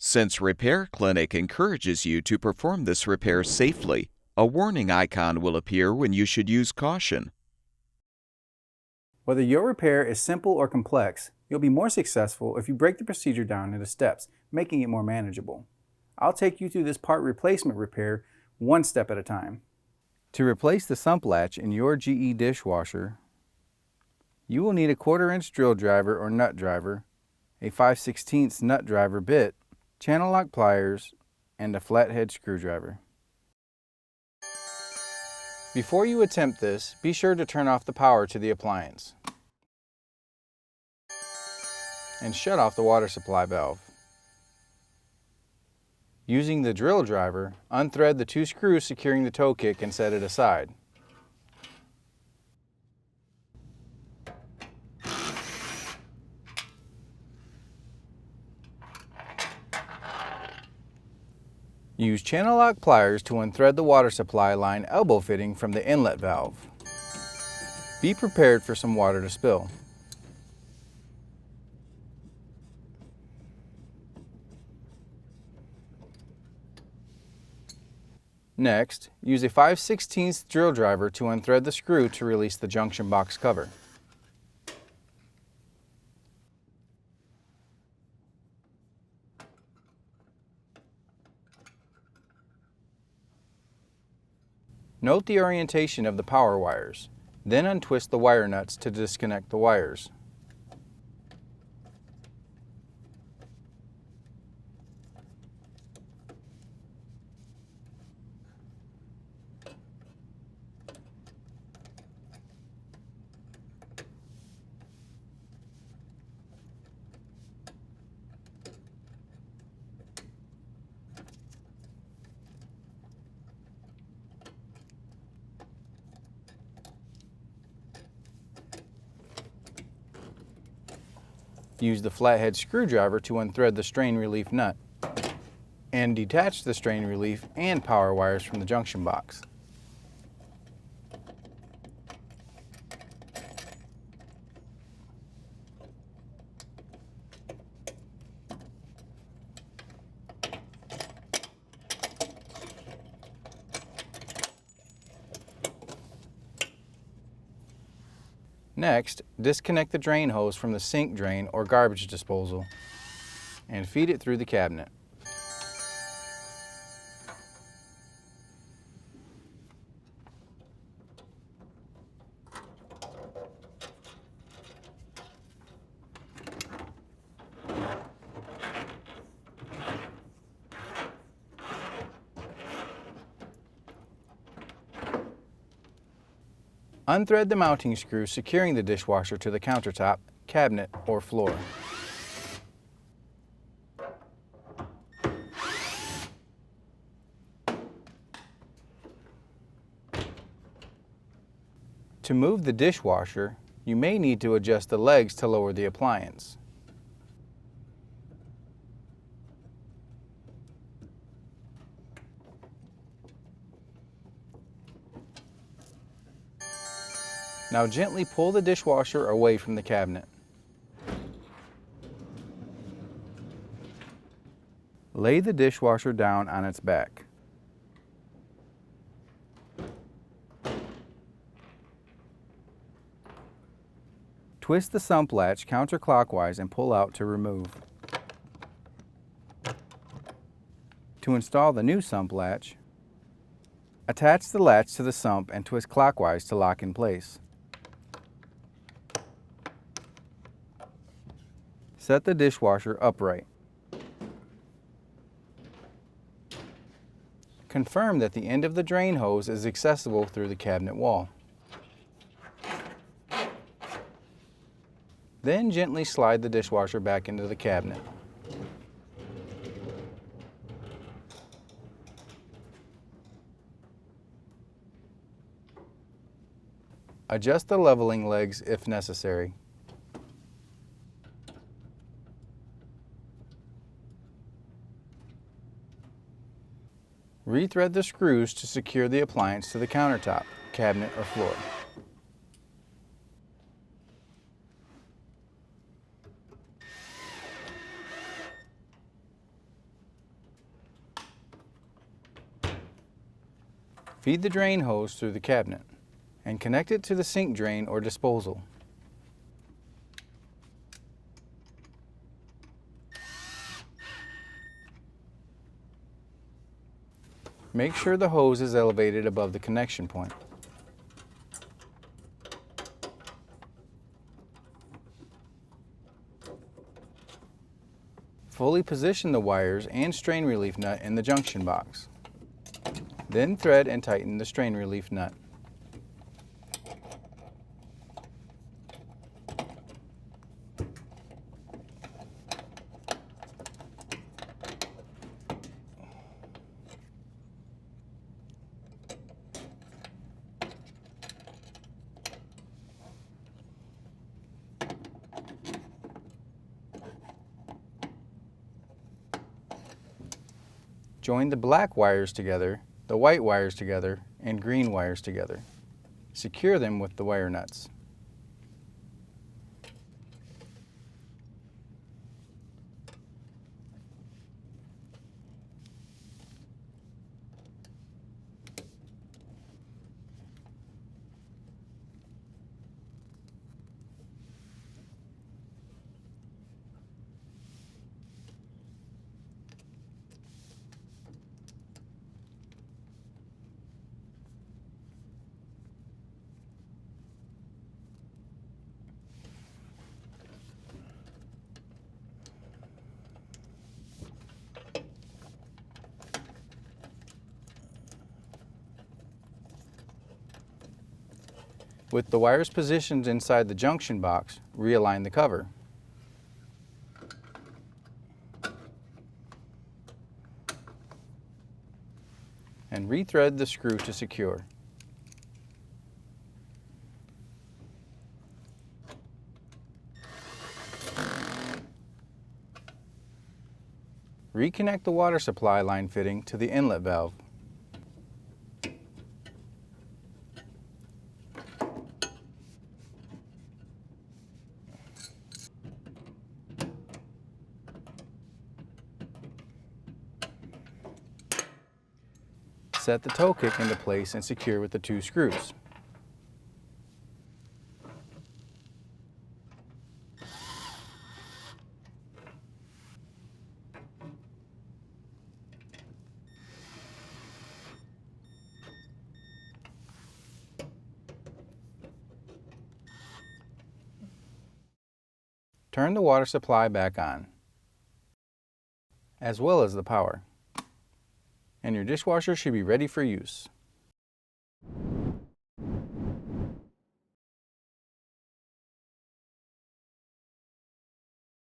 Since Repair Clinic encourages you to perform this repair safely, a warning icon will appear when you should use caution. Whether your repair is simple or complex, you'll be more successful if you break the procedure down into steps, making it more manageable. I'll take you through this part replacement repair one step at a time. To replace the sump latch in your GE dishwasher, you will need a 1/4-inch drill driver or nut driver, a 5/16 nut driver bit, channel lock pliers, and a flathead screwdriver. Before you attempt this, be sure to turn off the power to the appliance and shut off the water supply valve. Using the drill driver, unthread the 2 screws securing the toe kick and set it aside. Use channel lock pliers to unthread the water supply line elbow fitting from the inlet valve. Be prepared for some water to spill. Next, use a 5/16 drill driver to unthread the screw to release the junction box cover. Note the orientation of the power wires, then untwist the wire nuts to disconnect the wires. Use the flathead screwdriver to unthread the strain relief nut and detach the strain relief and power wires from the junction box. Next, disconnect the drain hose from the sink drain or garbage disposal and feed it through the cabinet. Unthread the mounting screw securing the dishwasher to the countertop, cabinet, or floor. To move the dishwasher, you may need to adjust the legs to lower the appliance. Now gently pull the dishwasher away from the cabinet. Lay the dishwasher down on its back. Twist the sump latch counterclockwise and pull out to remove. To install the new sump latch, attach the latch to the sump and twist clockwise to lock in place. Set the dishwasher upright. Confirm that the end of the drain hose is accessible through the cabinet wall. Then gently slide the dishwasher back into the cabinet. Adjust the leveling legs if necessary. Rethread the screws to secure the appliance to the countertop, cabinet, or floor. Feed the drain hose through the cabinet and connect it to the sink drain or disposal. Make sure the hose is elevated above the connection point. Fully position the wires and strain relief nut in the junction box. Then thread and tighten the strain relief nut. Join the black wires together, the white wires together, and green wires together. Secure them with the wire nuts. With the wires positioned inside the junction box, realign the cover. And rethread the screw to secure. Reconnect the water supply line fitting to the inlet valve. Set the toe kick into place and secure with the 2 screws. Turn the water supply back on, as well as the power, and your dishwasher should be ready for use.